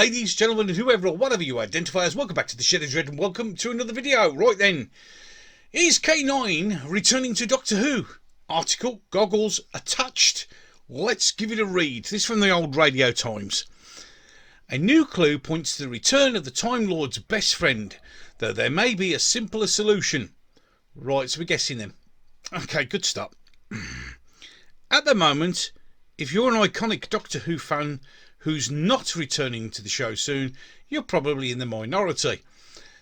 ladies, gentlemen, and whoever or whatever you identify as, welcome back to the Shed of Dread and welcome to another video. Right then, is K-9 returning to Doctor Who? Article, goggles attached. Let's give it a read. This is from the old Radio Times. A new clue points to the return of the Time Lord's best friend, though there may be a simpler solution. Right, so we're guessing then. Okay, good start. At the moment, if you're an iconic Doctor Who fan who's not returning to the show soon, you're probably in the minority.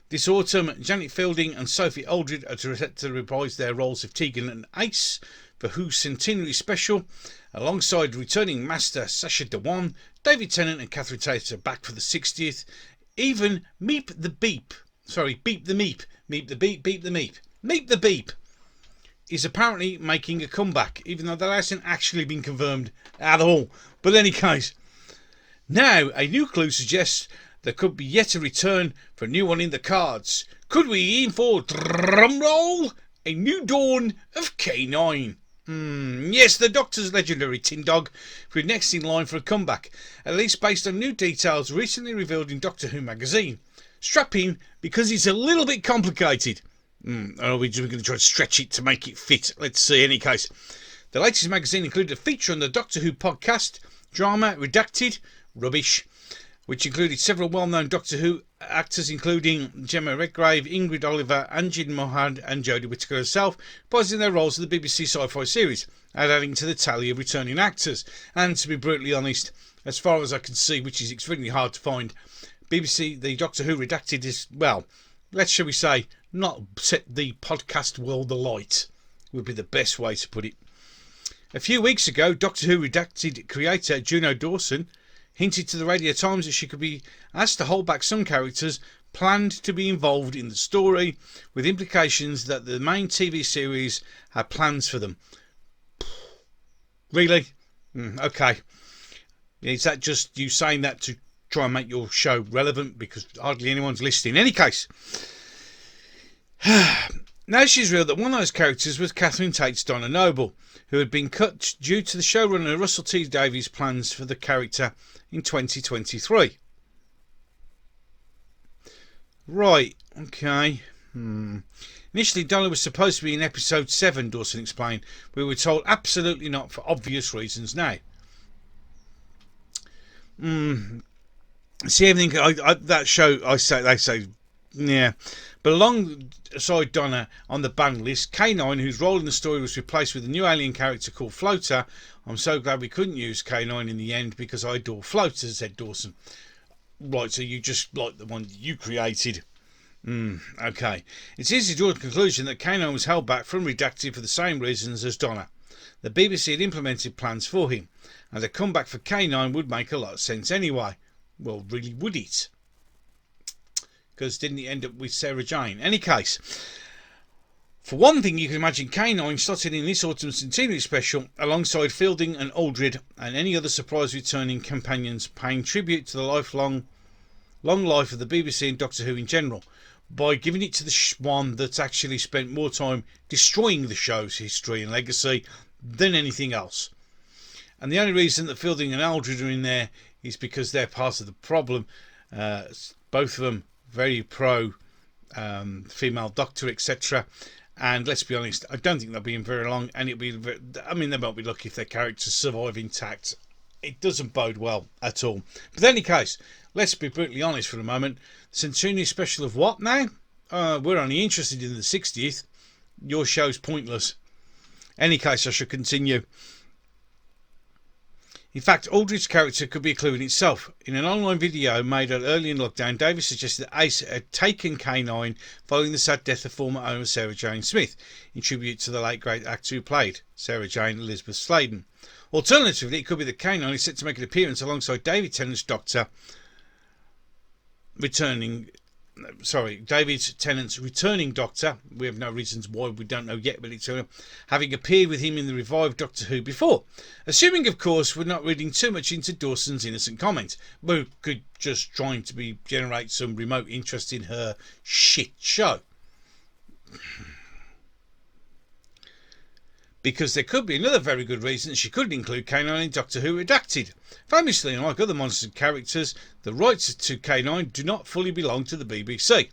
This autumn, Janet Fielding and Sophie Aldred are set to reprise their roles of Tegan and Ace for Who's Centenary Special, alongside returning Master Sacha Dhawan. David Tennant and Catherine Tate are back for the 60th. Even Meep the Beep is apparently making a comeback, even though that hasn't actually been confirmed at all. But in any case, now a new clue suggests there could be yet a return for a new one in the cards. Could we aim for, drumroll, a new dawn of K-9? Yes, the Doctor's legendary Tin Dog will be next in line for a comeback, at least based on new details recently revealed in Doctor Who magazine. Strap in, because it's a little bit complicated. Are we going to try to stretch it to make it fit? Let's see. In any case, the latest magazine included a feature on the Doctor Who podcast, Drama Redacted, Rubbish, which included several well-known Doctor Who actors, including Gemma Redgrave, Ingrid Oliver, Anjin Mohad and Jodie Whittaker herself, posing their roles in the BBC Sci-Fi series, and adding to the tally of returning actors. And to be brutally honest, as far as I can see, which is extremely hard to find, BBC, the Doctor Who Redacted is, well, shall we say, not set the podcast world alight, would be the best way to put it. A few weeks ago, Doctor Who Redacted creator Juno Dawson hinted to the Radio Times that she could be asked to hold back some characters planned to be involved in the story, with implications that the main TV series had plans for them. Really? Okay. Is that just you saying that to try and make your show relevant, because hardly anyone's listening? In any case, now she's revealed that one of those characters was Catherine Tate's Donna Noble, who had been cut due to the showrunner Russell T Davies' plans for the character in 2023. Right, okay. Initially, Donna was supposed to be in episode 7, Dawson explained. We were told absolutely not, for obvious reasons now. See, everything that show, they say, yeah. But alongside Donna on the ban list, K-9, whose role in the story was replaced with a new alien character called Floater. I'm so glad we couldn't use K-9 in the end, because I adore floaters, said Dawson. Right, so you just like the one you created. Okay. It's easy to draw the conclusion that K-9 was held back from Redacted for the same reasons as Donna. The BBC had implemented plans for him, and a comeback for K-9 would make a lot of sense anyway. Well, really, would it? Because didn't he end up with Sarah Jane? Any case, for one thing, you can imagine K-9 slotted in this autumn's centenary special alongside Fielding and Aldred and any other surprise returning companions, paying tribute to the long life of the BBC and Doctor Who in general, by giving it to the one that's actually spent more time destroying the show's history and legacy than anything else. And the only reason that Fielding and Aldred are in there is because they're part of the problem. Both of them very pro female Doctor, etc. And let's be honest, I don't think they'll be in very long, and it'll be they might be lucky if their characters survive intact. It doesn't bode well at all. But in any case, let's be brutally honest for a moment. Centenary special of what now? We're only interested in the 60th. Your show's pointless. Any case, I shall continue. In fact, Aldridge's character could be a clue in itself. In an online video made early in lockdown, Davis suggested that Ace had taken K-9 following the sad death of former owner Sarah Jane Smith, in tribute to the late great actor who played Sarah Jane, Elizabeth Sladen. Alternatively, it could be that K-9 is set to make an appearance alongside David Tennant's Doctor, David Tennant's returning Doctor. We have no reasons why, we don't know yet, but it's having appeared with him in the revived Doctor Who before. Assuming, of course, we're not reading too much into Dawson's innocent comment, but could just trying to generate some remote interest in her shit show. because there could be another very good reason she couldn't include K-9 in Doctor Who Redacted. Famously, unlike other monstered characters, the rights to K-9 do not fully belong to the BBC,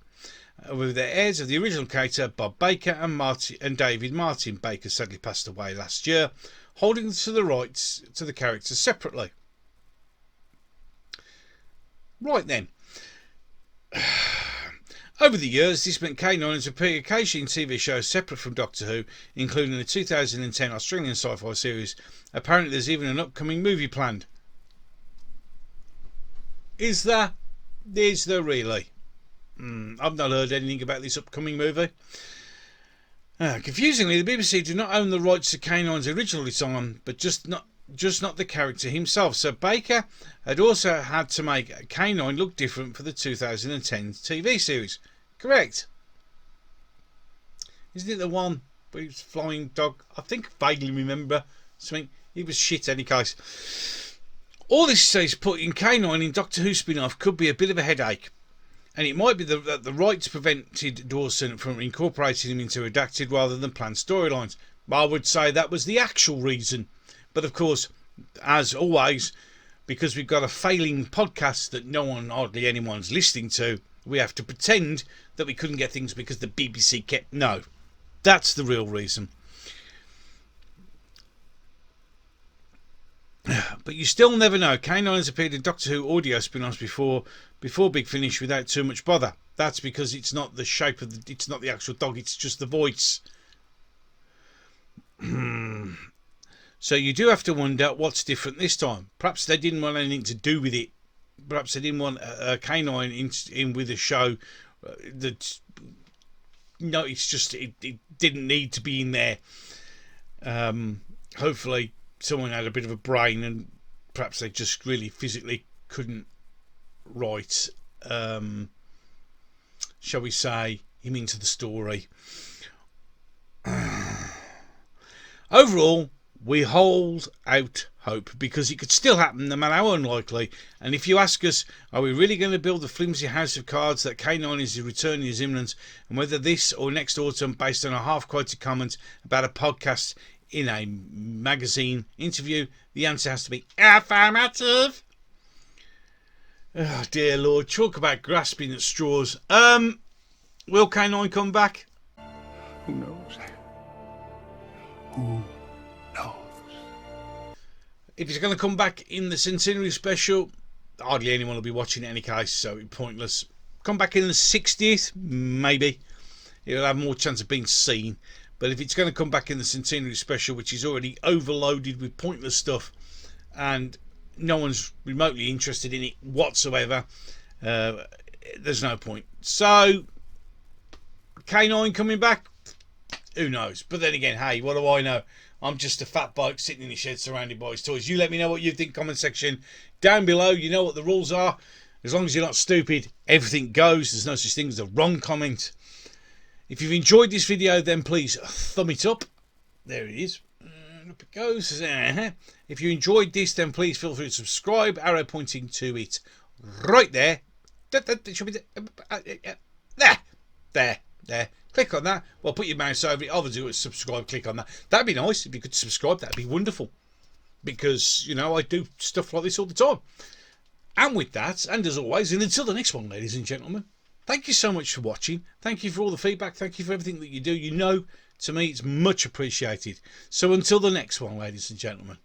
with the heirs of the original character Bob Baker and David Martin. Baker sadly passed away last year, holding to the rights to the character separately. Right then. Over the years, this meant K-9 has appeared occasionally in TV shows separate from Doctor Who, including the 2010 Australian sci-fi series. Apparently there's even an upcoming movie planned. Is there? Is there really? I've not heard anything about this upcoming movie. Confusingly, the BBC do not own the rights to K-9's original design, but just not the character himself. So Baker had also had to make K-9 look different for the 2010 TV series. Correct. Isn't it the one where he was flying dog? I think I vaguely remember something. He was shit any case. All this says putting K-9 in Doctor Who spin-off could be a bit of a headache. And it might be that the rights prevented Dawson from incorporating him into Redacted rather than planned storylines. I would say that was the actual reason. But of course, as always, because we've got a failing podcast that hardly anyone's listening to, we have to pretend that we couldn't get things because the BBC kept... No, that's the real reason. But you still never know. K-9 has appeared in Doctor Who audio spin-offs before Big Finish without too much bother. That's because it's not the shape of it's not the actual dog, it's just the voice. So you do have to wonder what's different this time. Perhaps they didn't want anything to do with it. Perhaps they didn't want a K-9 in with a show that... No, it's just it didn't need to be in there. Hopefully someone had a bit of a brain and perhaps they just really physically couldn't write, shall we say, him into the story. Overall, we hold out hope because it could still happen no matter how unlikely. And if you ask us, are we really going to build the flimsy house of cards that K-9 is returning is imminent, and whether this or next autumn, based on a half-quoted comment about a podcast in a magazine interview, the answer has to be affirmative. Oh dear Lord, talk about grasping at straws. Will K-9 come back? Who knows? Who knows? If he's going to come back in the centenary special, hardly anyone will be watching it in any case, so it's pointless. Come back in the 60th, maybe. It'll have more chance of being seen. But if it's going to come back in the centenary special, which is already overloaded with pointless stuff, and no one's remotely interested in it whatsoever, there's no point. So, K-9 coming back? Who knows? But then again, hey, what do I know? I'm just a fat bloke sitting in the shed surrounded by his toys. You let me know what you think, comment section down below. You know what the rules are. As long as you're not stupid, everything goes. There's no such thing as a wrong comment. If you've enjoyed this video, then please thumb it up. There it is. Up it goes. If you enjoyed this, then please feel free to subscribe. Arrow pointing to it right there. That should be there. Click on that. Well, put your mouse over it. I'll do it. Subscribe. Click on that. That'd be nice if you could subscribe. That'd be wonderful. Because, you know, I do stuff like this all the time. And with that, and as always, and until the next one, ladies and gentlemen, thank you so much for watching. Thank you for all the feedback. Thank you for everything that you do. You know, to me, it's much appreciated. So until the next one, ladies and gentlemen.